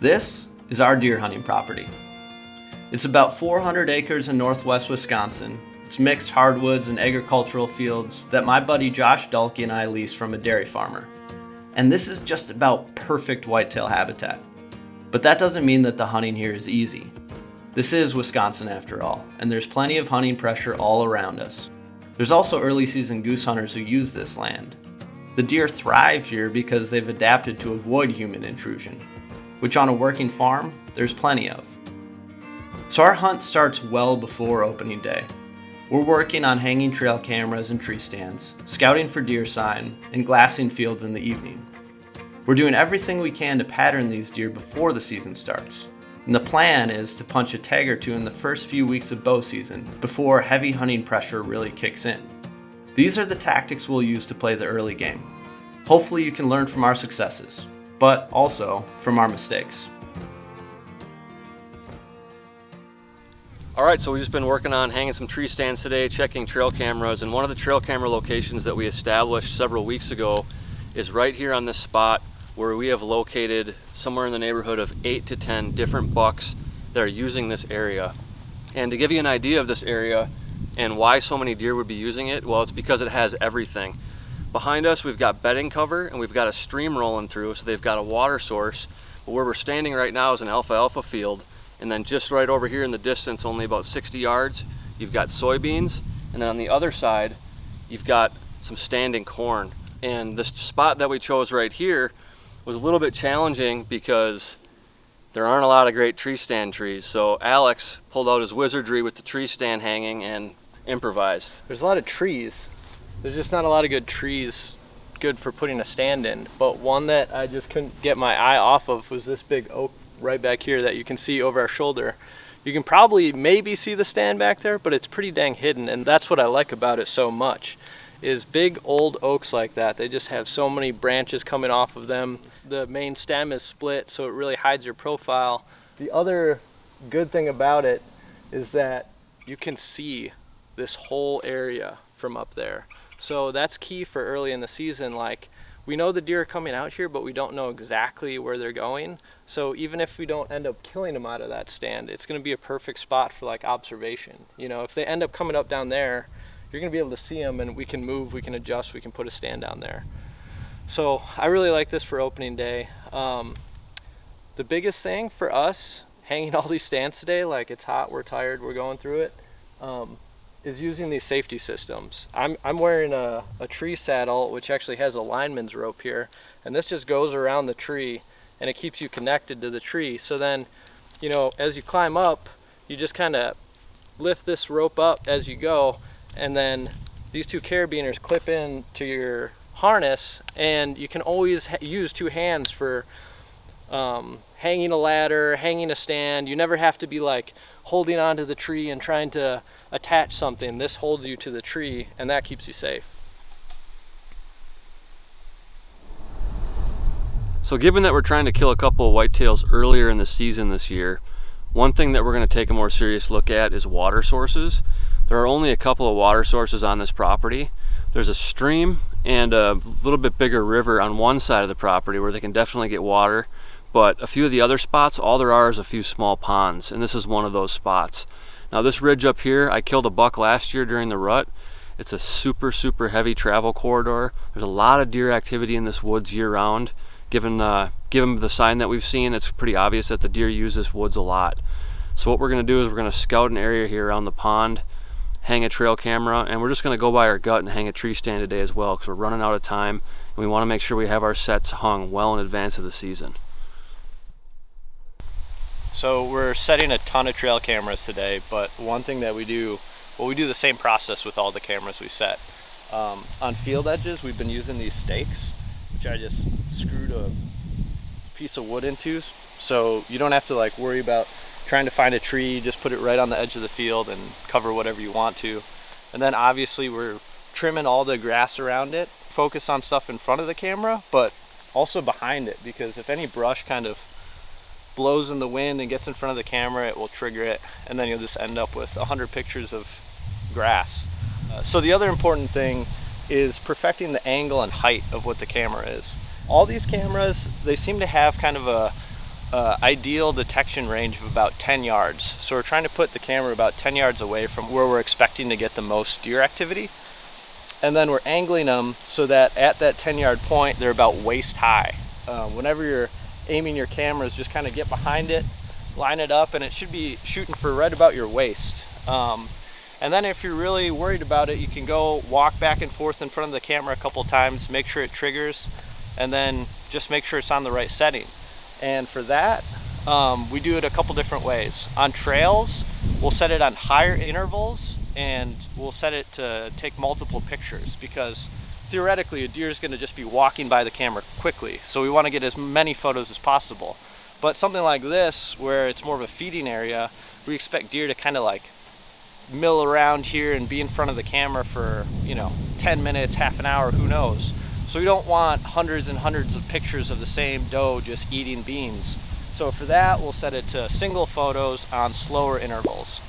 This is our deer hunting property. It's about 400 acres in northwest Wisconsin. It's mixed hardwoods and agricultural fields that my buddy Josh Dahlke and I lease from a dairy farmer. And this is just about perfect whitetail habitat. But that doesn't mean that the hunting here is easy. This is Wisconsin after all, and there's plenty of hunting pressure all around us. There's also early season goose hunters who use this land. The deer thrive here because they've adapted to avoid human intrusion, which on a working farm, there's plenty of. So our hunt starts well before opening day. We're working on hanging trail cameras and tree stands, scouting for deer sign, and glassing fields in the evening. We're doing everything we can to pattern these deer before the season starts. And the plan is to punch a tag or two in the first few weeks of bow season before heavy hunting pressure really kicks in. These are the tactics we'll use to play the early game. Hopefully you can learn from our successes, but also from our mistakes. All right, so we've just been working on hanging some tree stands today, checking trail cameras, and one of the trail camera locations that we established several weeks ago is right here on this spot where we have located somewhere in the neighborhood of 8 to 10 different bucks that are using this area. And to give you an idea of this area and why so many deer would be using it, well, it's because it has everything. Behind us, we've got bedding cover and we've got a stream rolling through, so they've got a water source. But where we're standing right now is an alfalfa field. And then just right over here in the distance, only about 60 yards, you've got soybeans. And then on the other side, you've got some standing corn. And this spot that we chose right here was a little bit challenging because there aren't a lot of great tree stand trees. So Alex pulled out his wizardry with the tree stand hanging and improvised. There's a lot of trees. There's just not a lot of good trees good for putting a stand in. But one that I just couldn't get my eye off of was this big oak right back here that you can see over our shoulder. You can probably maybe see the stand back there, but it's pretty dang hidden, and that's what I like about it so much, is big old oaks like that. They just have so many branches coming off of them. The main stem is split, so it really hides your profile. The other good thing about it is that you can see this whole area from up there. So that's key for early in the season. Like, we know the deer are coming out here, but we don't know exactly where they're going. So even if we don't end up killing them out of that stand, it's going to be a perfect spot for like observation. You know, if they end up coming up down there, you're going to be able to see them, and we can move, we can adjust, we can put a stand down there. So I really like this for opening day. The biggest thing for us hanging all these stands today, like it's hot, we're tired, we're going through it, is using these safety systems. I'm wearing a tree saddle, which actually has a lineman's rope here, and this just goes around the tree and it keeps you connected to the tree. So then, you know, as you climb up, you just kind of lift this rope up as you go, and then these two carabiners clip in to your harness, and you can always use two hands for hanging a ladder, hanging a stand. You never have to be like holding onto the tree and trying to attach something. This holds you to the tree, and that keeps you safe. So given that we're trying to kill a couple of whitetails earlier in the season this year, one thing that we're going to take a more serious look at is water sources. There are only a couple of water sources on this property. There's a stream and a little bit bigger river on one side of the property where they can definitely get water, but a few of the other spots, all there are is a few small ponds, and this is one of those spots. Now this ridge up here, I killed a buck last year during the rut. It's a super heavy travel corridor. There's a lot of deer activity in this woods year round. Given the sign that we've seen, it's pretty obvious that the deer use this woods a lot. So what we're going to do is we're going to scout an area here around the pond, hang a trail camera, and we're just going to go by our gut and hang a tree stand today as well, because we're running out of time and we want to make sure we have our sets hung well in advance of the season. So we're setting a ton of trail cameras today, but one thing that we do, well, we do the same process with all the cameras we set. On field edges, we've been using these stakes, which I just screwed a piece of wood into, so you don't have to like worry about trying to find a tree. Just put it right on the edge of the field and cover whatever you want to. And then obviously we're trimming all the grass around it, focus on stuff in front of the camera, but also behind it, because if any brush kind of blows in the wind and gets in front of the camera, it will trigger it, and then you'll just end up with 100 pictures of grass. So the other important thing is perfecting the angle and height of what the camera is. All these cameras, they seem to have kind of a ideal detection range of about 10 yards. So we're trying to put the camera about 10 yards away from where we're expecting to get the most deer activity. And then we're angling them so that at that 10-yard point, they're about waist high. Whenever you're aiming your cameras, just kind of get behind it, line it up, and it should be shooting for right about your waist. And then if you're really worried about it, you can go walk back and forth in front of the camera a couple times, make sure it triggers, and then just make sure it's on the right setting. And for that, we do it a couple different ways. On trails, we'll set it on higher intervals, and we'll set it to take multiple pictures, because theoretically a deer is going to just be walking by the camera quickly. So we want to get as many photos as possible. But something like this, where it's more of a feeding area, we expect deer to kind of like mill around here and be in front of the camera for, 10 minutes, half an hour, who knows. So we don't want hundreds and hundreds of pictures of the same doe just eating beans. So for that, we'll set it to single photos on slower intervals.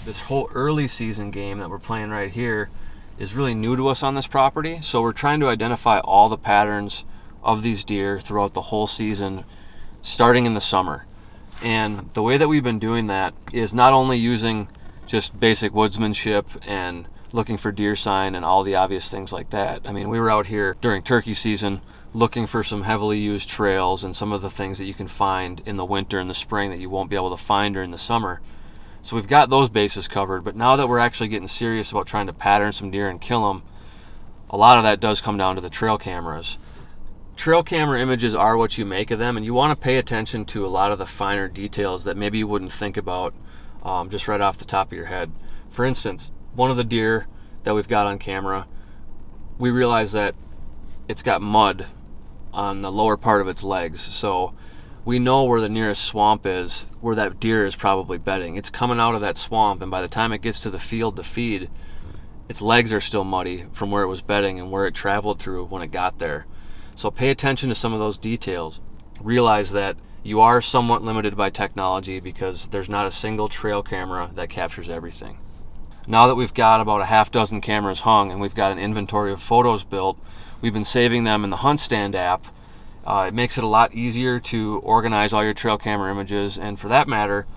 This whole early season game that we're playing right here is really new to us on this property. So we're trying to identify all the patterns of these deer throughout the whole season, starting in the summer. And the way that we've been doing that is not only using just basic woodsmanship and looking for deer sign and all the obvious things like that. I mean, we were out here during turkey season looking for some heavily used trails and some of the things that you can find in the winter and the spring that you won't be able to find during the summer. So we've got those bases covered, but now that we're actually getting serious about trying to pattern some deer and kill them, a lot of that does come down to the trail cameras. Trail camera images are what you make of them, and you want to pay attention to a lot of the finer details that maybe you wouldn't think about just right off the top of your head. For instance, one of the deer that we've got on camera, we realize that it's got mud on the lower part of its legs. So we know where the nearest swamp is, where that deer is probably bedding. It's coming out of that swamp, and by the time it gets to the field to feed, its legs are still muddy from where it was bedding and where it traveled through when it got there. So pay attention to some of those details. Realize that you are somewhat limited by technology because there's not a single trail camera that captures everything. Now that we've got about a half dozen cameras hung and we've got an inventory of photos built, we've been saving them in the Hunt Stand app. It makes it a lot easier to organize all your trail camera images, and for that matter,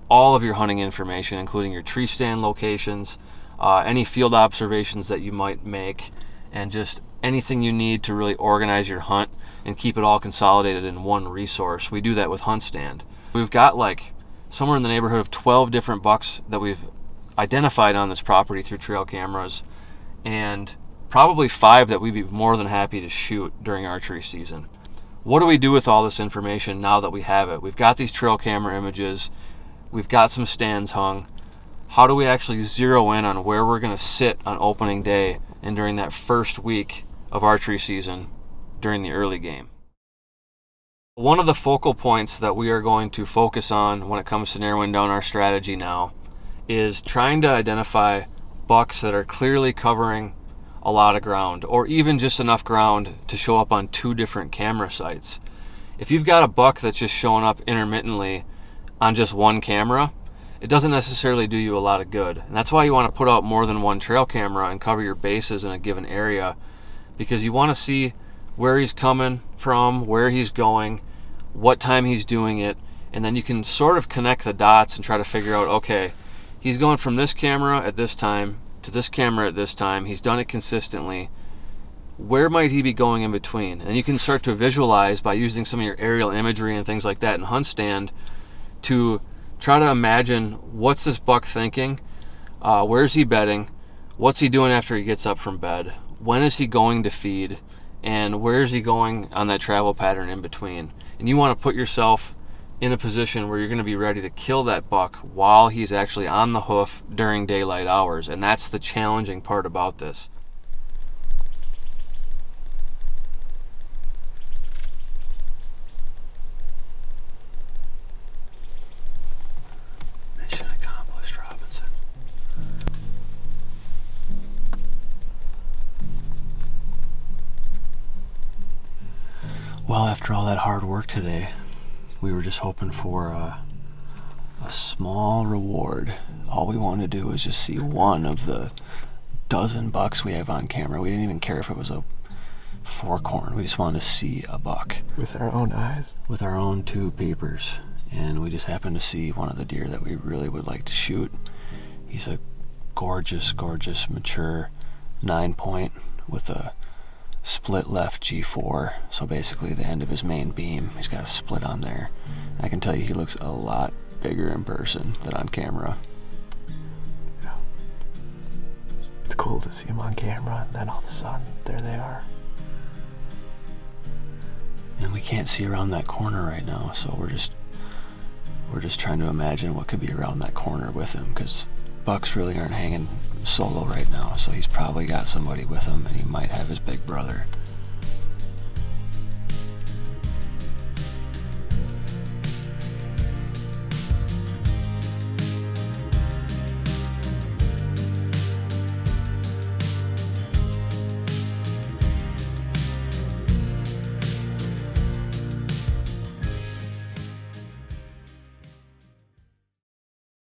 all of your hunting information, including your tree stand locations, any field observations that you might make, and just anything you need to really organize your hunt and keep it all consolidated in one resource. We do that with Hunt Stand. We've got like somewhere in the neighborhood of 12 different bucks that we've identified on this property through trail cameras, and probably 5 that we'd be more than happy to shoot during archery season. What do we do with all this information now that we have it? We've got these trail camera images, we've got some stands hung. How do we actually zero in on where we're going to sit on opening day and during that first week of archery season during the early game? One of the focal points that we are going to focus on when it comes to narrowing down our strategy now is trying to identify bucks that are clearly covering a lot of ground, or even just enough ground to show up on 2 different camera sites. If you've got a buck that's just showing up intermittently on just one camera, it doesn't necessarily do you a lot of good. And that's why you want to put out more than one trail camera and cover your bases in a given area, because you want to see where he's coming from, where he's going, what time he's doing it, and then you can sort of connect the dots and try to figure out, okay, he's going from this camera at this time to this camera at this time. He's done it consistently. Where might he be going in between? And you can start to visualize by using some of your aerial imagery and things like that in Hunt Stand to try to imagine, what's this buck thinking? Where's he bedding? What's he doing after he gets up from bed? When is he going to feed? And where is he going on that travel pattern in between? And you want to put yourself in a position where you're going to be ready to kill that buck while he's actually on the hoof during daylight hours. And that's the challenging part about this. Mission accomplished, Robinson. Well, after all that hard work today, we were just hoping for a small reward. All we wanted to do was just see one of the dozen bucks we have on camera. We didn't even care if it was a 4-corn. We just wanted to see a buck. With our own eyes. With our own 2 peepers. And we just happened to see one of the deer that we really would like to shoot. He's a gorgeous, gorgeous, mature 9-point with a split left G4. So basically the end of his main beam, he's got a split on there. I can tell you he looks a lot bigger in person than on camera. Yeah. It's cool to see him on camera, and then all of a sudden, there they are. And we can't see around that corner right now, so we're just trying to imagine what could be around that corner with him, because bucks really aren't hanging solo right now, so he's probably got somebody with him, and he might have his big brother.